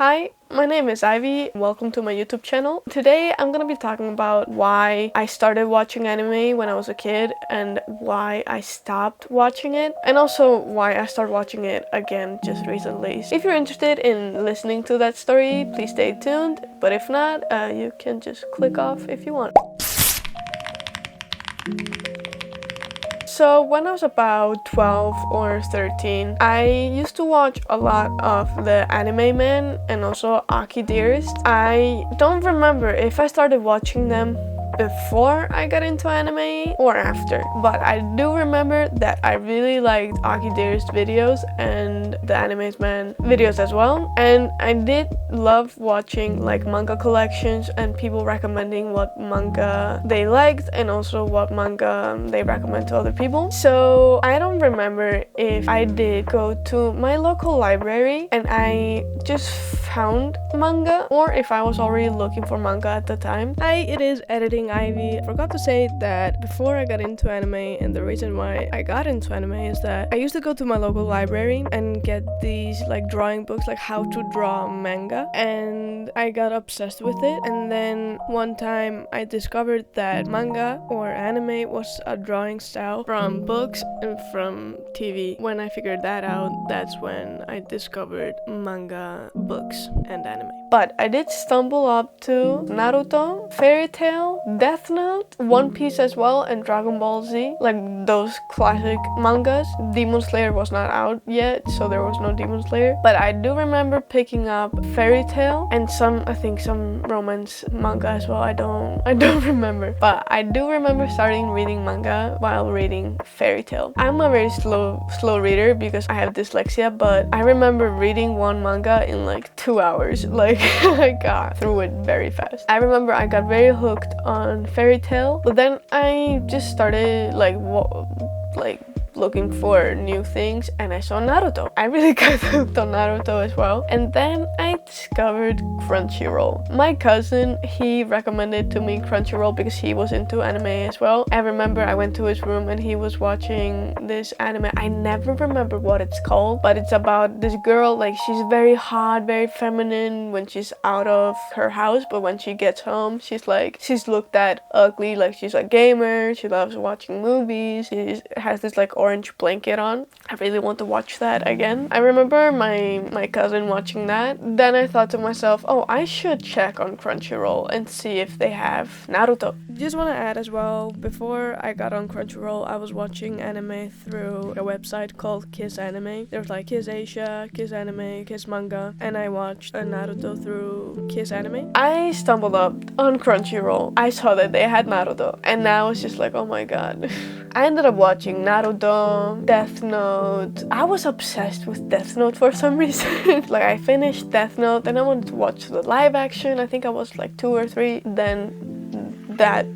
Hi, my name is Ivy. Welcome to my YouTube channel. Today I'm gonna be talking about why I started watching anime when I was a kid and why I stopped watching it, and also why I started watching it again just recently. If you're interested in listening to that story, please stay tuned, but if not, you can just click off if you want. So when I was about 12 or 13, I used to watch a lot of the Anime Man and also Aki Dearest. I don't remember if I started watching them before I got into anime or after, but I do remember that I really liked Aki Dearest videos and the Anime Man videos as well, and I did love watching like manga collections and people recommending what manga they liked and also what manga they recommend to other people. So I don't remember if I did go to my local library and I just found manga or if I was already looking for manga at the time. Hi, it is Editing Ivy. I forgot to say that before I got into anime, and the reason why I got into anime is that I used to go to my local library and get these like drawing books, like how to draw manga, and I got obsessed with it. And then one time I discovered that manga or anime was a drawing style from books and from TV. When I figured that out, that's when I discovered manga, books, and anime. But I did stumble up to Naruto, Fairy Tail, Death Note, One Piece as well, and Dragon Ball Z, like those classic mangas. Demon Slayer was not out yet, so there was no Demon Slayer. But I do remember picking up Fairy Tail and I think some romance manga as well. I don't remember. But I do remember starting reading manga while reading Fairy Tail. I'm a very slow reader because I have dyslexia, but I remember reading one manga in like 2 hours. Like I got through it very fast. I remember I got very hooked on Fairy Tail, but then I just started like looking for new things and I saw Naruto. I really got hooked on Naruto as well. And then I discovered Crunchyroll. My cousin, he recommended to me Crunchyroll because he was into anime as well. I remember I went to his room and he was watching this anime. I never remember what it's called, but it's about this girl, like she's very hot, very feminine when she's out of her house, but when she gets home, she's looked at ugly, like she's a gamer, she loves watching movies, she has this like orange blanket on. I really want to watch that again. I remember my cousin watching that. Then I thought to myself, oh, I should check on Crunchyroll and see if they have Naruto. Just want to add as well, before I got on Crunchyroll, I was watching anime through a website called Kiss Anime. There's like Kiss Asia, Kiss Anime, Kiss Manga, and I watched Naruto through Kiss Anime. I stumbled up on Crunchyroll. I saw that they had Naruto, and now it's just like, oh my god. I ended up watching Naruto, Death Note. I was obsessed with Death Note for some reason. Like I finished Death Note and I wanted to watch the live action. I think I was like 2 or 3. Then that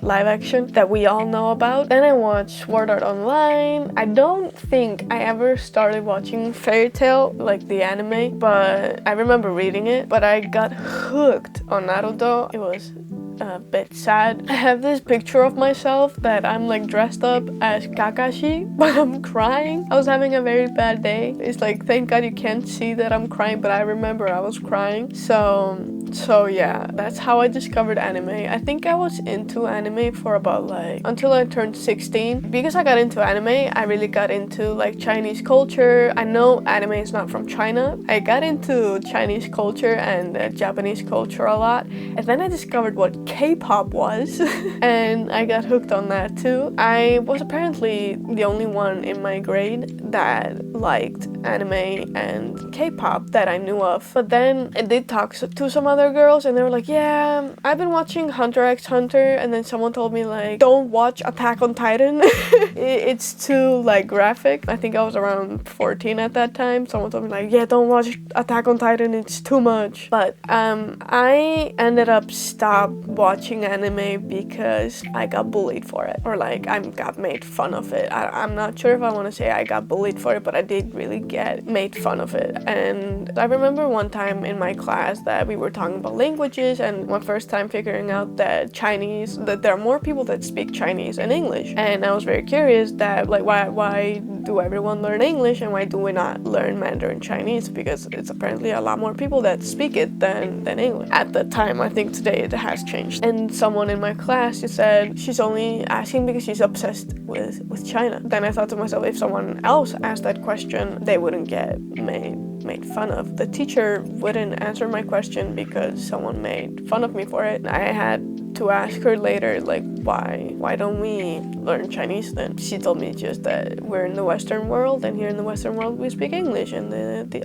live action that we all know about. Then I watched Sword Art Online. I don't think I ever started watching Fairy Tail, like the anime, but I remember reading it. But I got hooked on Naruto. It was a bit sad. I have this picture of myself that I'm like dressed up as Kakashi, but I'm crying. I was having a very bad day. It's like, thank God you can't see that I'm crying, but I remember I was crying. So yeah, that's how I discovered anime. I think I was into anime for about like until I turned 16. Because I got into anime, I really got into like Chinese culture. I know anime is not from China. I got into Chinese culture and Japanese culture a lot, and then I discovered what K-pop was and I got hooked on that too. I was apparently the only one in my grade that liked anime and K-pop that I knew of. But then I did talk to some other girls and they were like, yeah, I've been watching Hunter x Hunter, and then someone told me like, don't watch Attack on Titan. It's too like graphic. I think I was around 14 at that time. Someone told me like, yeah, don't watch Attack on Titan, it's too much. But I ended up stopping watching anime because I got bullied for it, or like I got made fun of it. I'm not sure if I want to say I got bullied for it, but I did really get made fun of it. And I remember one time in my class that we were talking about languages, and my first time figuring out that there are more people that speak Chinese and English. And I was very curious that like why do everyone learn English and why do we not learn Mandarin Chinese? Because it's apparently a lot more people that speak it than English. At the time, I think today it has changed. And someone in my class just said she's only asking because she's obsessed with China. Then I thought to myself, if someone else asked that question, they wouldn't get made fun of. The teacher wouldn't answer my question because someone made fun of me for it. I had to ask her later, like, why don't we learn Chinese then? She told me just that we're in the Western world, and here in the Western world we speak English, and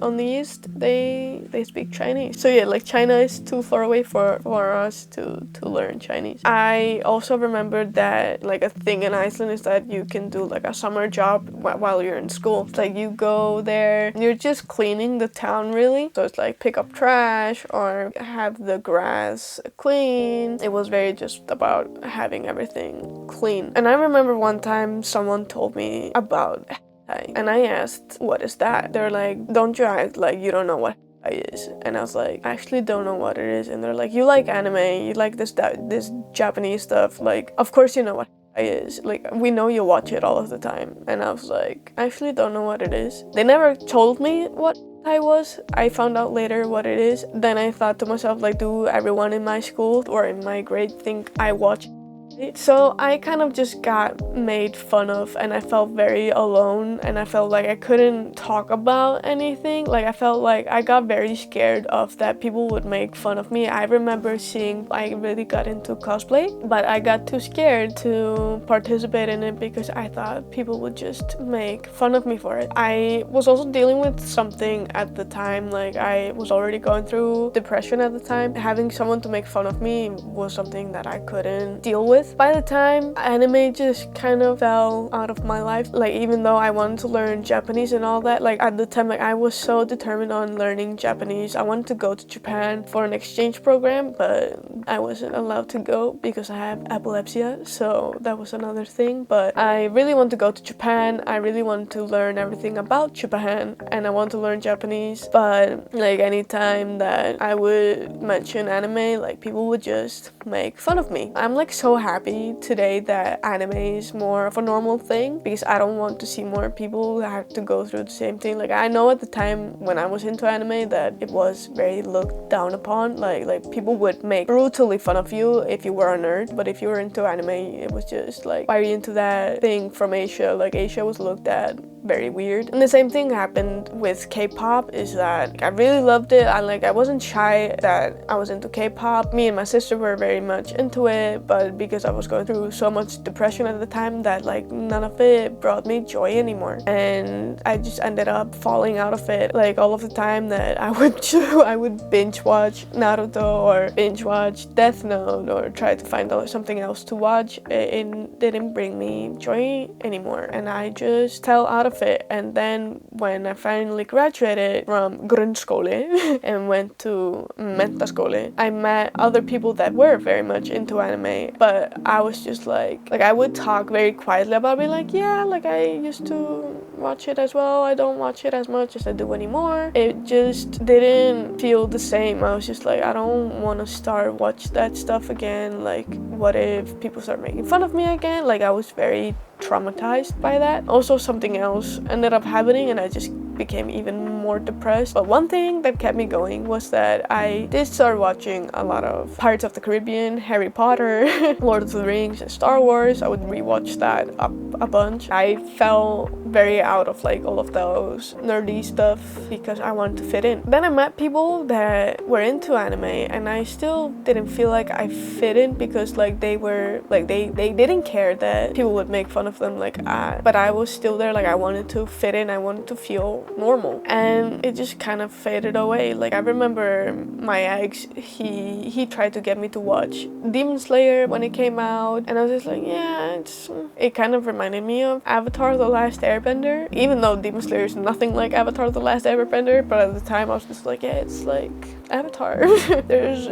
on the East they speak Chinese. So yeah, like China is too far away for us to learn Chinese. I also remembered that like a thing in Iceland is that you can do like a summer job while you're in school. It's like you go there, you're just cleaning the town really. So it's like pick up trash or have the grass clean. It was very just about having everything clean. And I remember one time someone told me about hentai, and I asked, what is that? They're like, don't you act like you don't know what hentai is? And I was like, I actually don't know what it is. And they're like, you like anime, you like this Japanese stuff, like of course you know what hentai is, like we know you watch it all of the time. And I was like, I actually don't know what it is. They never told me what I found out later what it is. Then I thought to myself, like, do everyone in my school or in my grade think I watch it? So I kind of just got made fun of, and I felt very alone, and I felt like I couldn't talk about anything. Like I felt like I got very scared of that people would make fun of me. I remember I really got into cosplay, but I got too scared to participate in it because I thought people would just make fun of me for it. I was also dealing with something at the time, like I was already going through depression at the time. Having someone to make fun of me was something that I couldn't deal with. By the time, anime just kind of fell out of my life. Like even though I wanted to learn Japanese and all that, like at the time, like I was so determined on learning Japanese. I wanted to go to Japan for an exchange program, but I wasn't allowed to go because I have epilepsy, so that was another thing. But I really want to go to Japan. I really want to learn everything about Japan, and I want to learn Japanese. But like anytime that I would mention anime, like people would just make fun of me. I'm like so happy today that anime is more of a normal thing because I don't want to see more people that have to go through the same thing. Like I know at the time when I was into anime that it was very looked down upon. Like people would make brutally fun of you if you were a nerd, but if you were into anime, it was just like, why are you into that thing from Asia? Like Asia was looked at very weird. And the same thing happened with K-pop, is that I really loved it. I wasn't shy that I was into K-pop. Me and my sister were very much into it, but because I was going through so much depression at the time that like none of it brought me joy anymore, and I just ended up falling out of it. Like all of the time that I would binge watch Naruto or binge watch Death Note or try to find something else to watch, it didn't bring me joy anymore, and I just fell out of it. And then when I finally graduated from grundskole and went to mentaskole, I met other people that were very much into anime, but I was just like I would talk very quietly about it, like yeah, like I used to watch it as well. I don't watch it as much as I do anymore. It just didn't feel the same. I was just like, I don't want to watch that stuff again. Like what if people start making fun of me again? Like I was very traumatized by that. Also something else ended up happening and I just became even more depressed. But one thing that kept me going was that I did start watching a lot of Pirates of the Caribbean, Harry Potter, Lord of the Rings, and Star Wars. I would rewatch that a bunch. I fell very out of like all of those nerdy stuff because I wanted to fit in. Then I met people that were into anime and I still didn't feel like I fit in because like they were like they didn't care that people would make fun of them, like but I was still there. Like I wanted to fit in, I wanted to feel normal. And and it just kind of faded away. Like, I remember my ex, he tried to get me to watch Demon Slayer when it came out, and I was just like, yeah, it kind of reminded me of Avatar The Last Airbender, even though Demon Slayer is nothing like Avatar The Last Airbender, but at the time I was just like, yeah, it's like Avatar. There's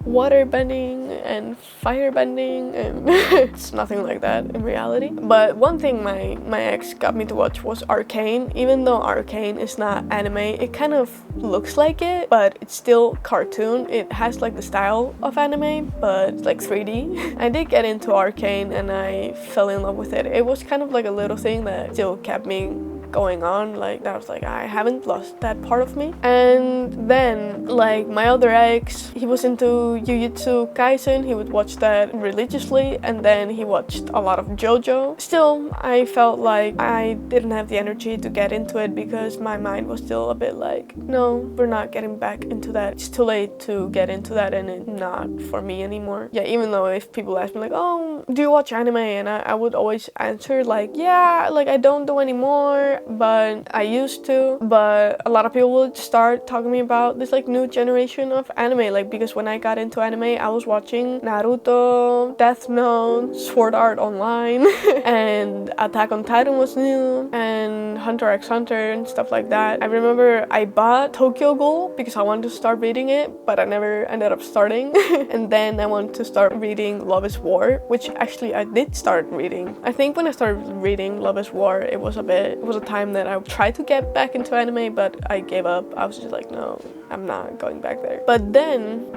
water bending and fire bending, and it's nothing like that in reality. But one thing my ex got me to watch was Arcane. Even though Arcane is not anime, it kind of looks like it, but it's still cartoon. It has like the style of anime, but it's like 3D. I did get into Arcane and I fell in love with it. It was kind of like a little thing that still kept me going on, like that was like, I haven't lost that part of me. And then like my other ex, he was into Jujutsu Kaisen, he would watch that religiously, and then he watched a lot of JoJo. Still, I felt like I didn't have the energy to get into it because my mind was still a bit like, no, we're not getting back into that. It's too late to get into that and it's not for me anymore. Yeah, even though if people ask me like, oh, do you watch anime? And I would always answer like, yeah, like I don't do anymore, but I used to. But a lot of people would start talking to me about this like new generation of anime, like because when I got into anime, I was watching Naruto, Death Note, Sword Art Online, and Attack on Titan was new, and Hunter x Hunter and stuff like that. I remember I bought Tokyo Ghoul because I wanted to start reading it, but I never ended up starting. And then I wanted to start reading Love is War, which actually I did start reading. I think when I started reading Love is War, it was a time that I tried to get back into anime, but I gave up. I was just like, no, I'm not going back there. But then,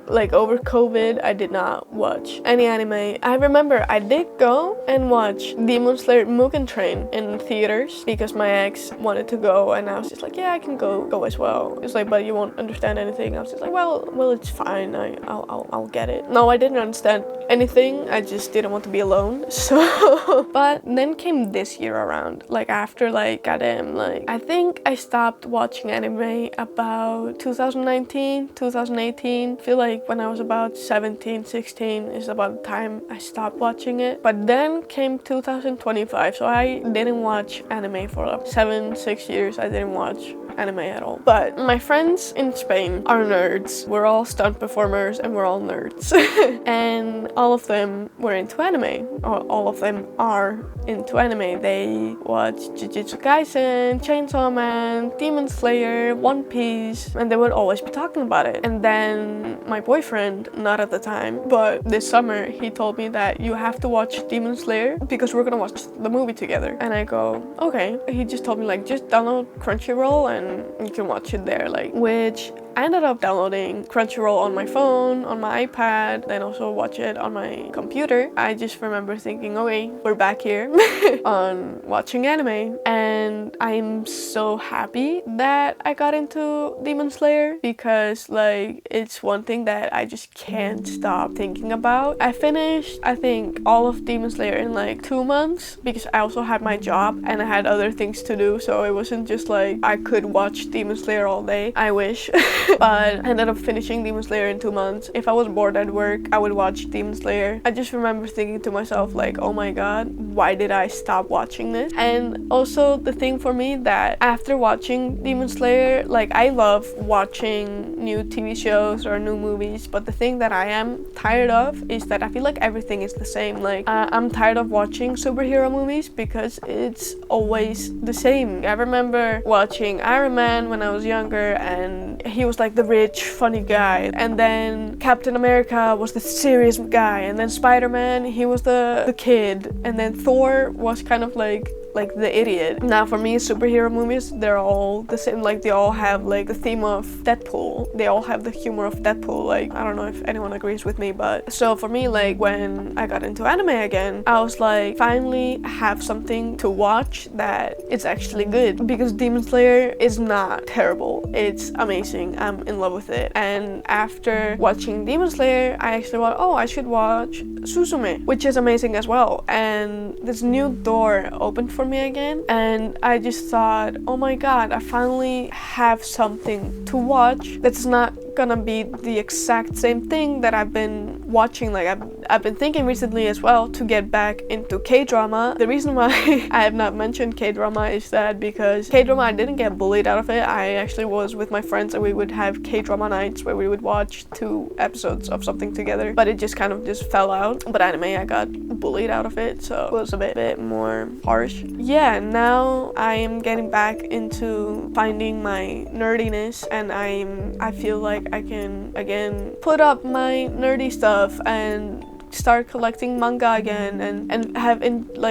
like over COVID, I did not watch any anime. I remember I did go and watch Demon Slayer Mugen Train in theaters because my ex wanted to go, and I was just like, yeah, I can go as well. It's like, but you won't understand anything. I was just like, well, it's fine. I'll get it. No, I didn't understand anything. I just didn't want to be alone. So, but then came this year around, like after like goddamn, like I think I stopped watching anime about 2019, 2018. I feel like when I was about 17, 16 is about the time I stopped watching it. But then came 2025, so I didn't watch anime for like 6 years. I didn't watch anime at all. But my friends in Spain are nerds. We're all stunt performers and we're all nerds. And all of them were into anime. All of them are into anime. They watch Jujutsu Kaisen, Chainsaw Man, Demon Slayer, One Piece, and they would always be talking about it. And then my boyfriend, not at the time, but this summer, he told me that you have to watch Demon Slayer because we're gonna watch the movie together. And I go, okay. He just told me like, just download Crunchyroll and you can watch it there, like, which I ended up downloading Crunchyroll on my phone, on my iPad, then also watch it on my computer. I just remember thinking, okay, we're back here on watching anime. And I'm so happy that I got into Demon Slayer because like it's one thing that I just can't stop thinking about. I finished, I think, all of Demon Slayer in like 2 months because I also had my job and I had other things to do, so it wasn't just like I could watch Demon Slayer all day. I wish. But I ended up finishing Demon Slayer in 2 months. If I was bored at work, I would watch Demon Slayer. I just remember thinking to myself like, oh my god, why did I stop watching this? And also the thing for me that after watching Demon Slayer, like I love watching new TV shows or new movies, but the thing that I am tired of is that I feel like everything is the same. Like I'm tired of watching superhero movies because it's always the same. I remember watching Iron Man when I was younger and he was like the rich funny guy, and then Captain America was the serious guy, and then Spider-Man, he was the kid, and then Thor was kind of like the idiot. Now for me, superhero movies, they're all the same. Like they all have like the theme of Deadpool. They all have the humor of Deadpool. Like I don't know if anyone agrees with me, but so for me, like when I got into anime again, I was like, finally have something to watch that is actually good, because Demon Slayer is not terrible. It's amazing. I'm in love with it. And after watching Demon Slayer, I actually thought, oh, I should watch Suzume, which is amazing as well. And this new door opened for me again, and I just thought, oh my god, I finally have something to watch that's not gonna be the exact same thing that I've been watching, like I've been thinking recently as well to get back into K-drama. The reason why I have not mentioned K-drama is that because K-drama, I didn't get bullied out of it. I actually was with my friends and we would have K-drama nights where we would watch 2 episodes of something together, but it just kind of just fell out. But anime, I got bullied out of it, so it was a bit more harsh. Yeah, now I am getting back into finding my nerdiness, and I feel like I can again put up my nerdy stuff and start collecting manga again and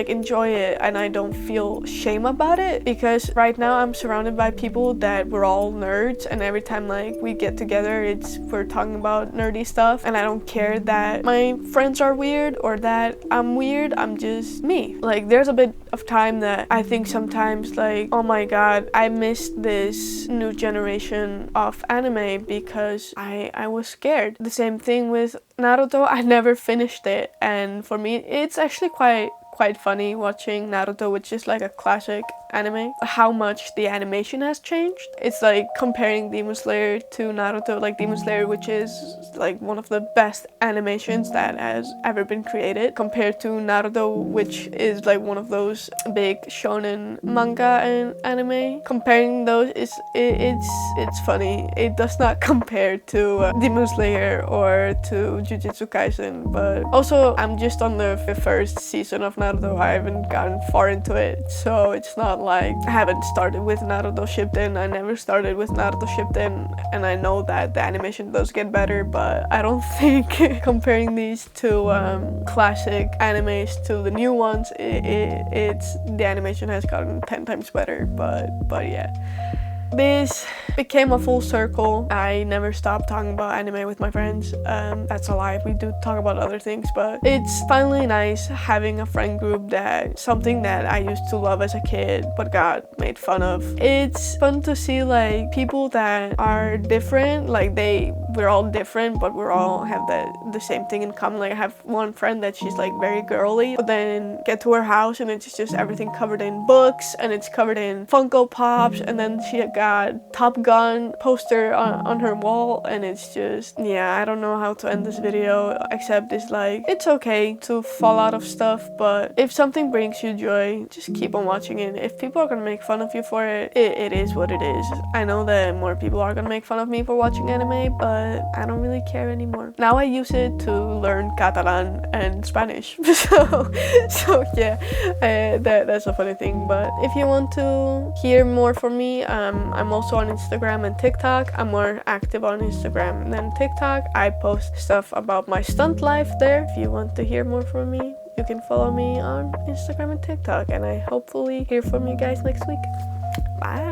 enjoy it, and I don't feel shame about it, because right now I'm surrounded by people that we're all nerds, and every time like we get together we're talking about nerdy stuff, and I don't care that my friends are weird or that I'm weird. I'm just me. Like there's a bit of time that I think sometimes like, oh my god, I missed this new generation of anime because I was scared. The same thing with Naruto. I never finished it, and for me it's actually quite funny watching Naruto, which is like a classic anime, how much the animation has changed. It's like comparing Demon Slayer to Naruto, like Demon Slayer, which is like one of the best animations that has ever been created, compared to Naruto, which is like one of those big shonen manga and anime. Comparing those it's funny. It does not compare to Demon Slayer or to Jujutsu Kaisen, but also I'm just on the first season of Naruto. I haven't gotten far into it, so it's not like I haven't started with Naruto Shippuden. I never started with Naruto Shippuden, and I know that the animation does get better, but I don't think comparing these two classic animes to the new ones, it's the animation has gotten 10 times better, but yeah. This became a full circle. I never stopped talking about anime with my friends. That's a lie. We do talk about other things, but it's finally nice having a friend group that something that I used to love as a kid but got made fun of. It's fun to see like people that are different, like we're all different, but we're all have the same thing in common. Like I have one friend that she's like very girly, but then get to her house and it's just everything covered in books and it's covered in Funko Pops, and then she got Top Gun poster on her wall, and it's just, yeah, I don't know how to end this video except it's like, it's okay to fall out of stuff, but if something brings you joy, just keep on watching it. If people are gonna make fun of you for it, it is what it is. I know that more people are gonna make fun of me for watching anime, but I don't really care anymore. Now I use it to learn Catalan and Spanish. so yeah, that's a funny thing. But if you want to hear more from me, I'm also on Instagram and TikTok. I'm more active on Instagram than TikTok. I post stuff about my stunt life there. If you want to hear more from me, you can follow me on Instagram and TikTok, and I hopefully hear from you guys next week. Bye.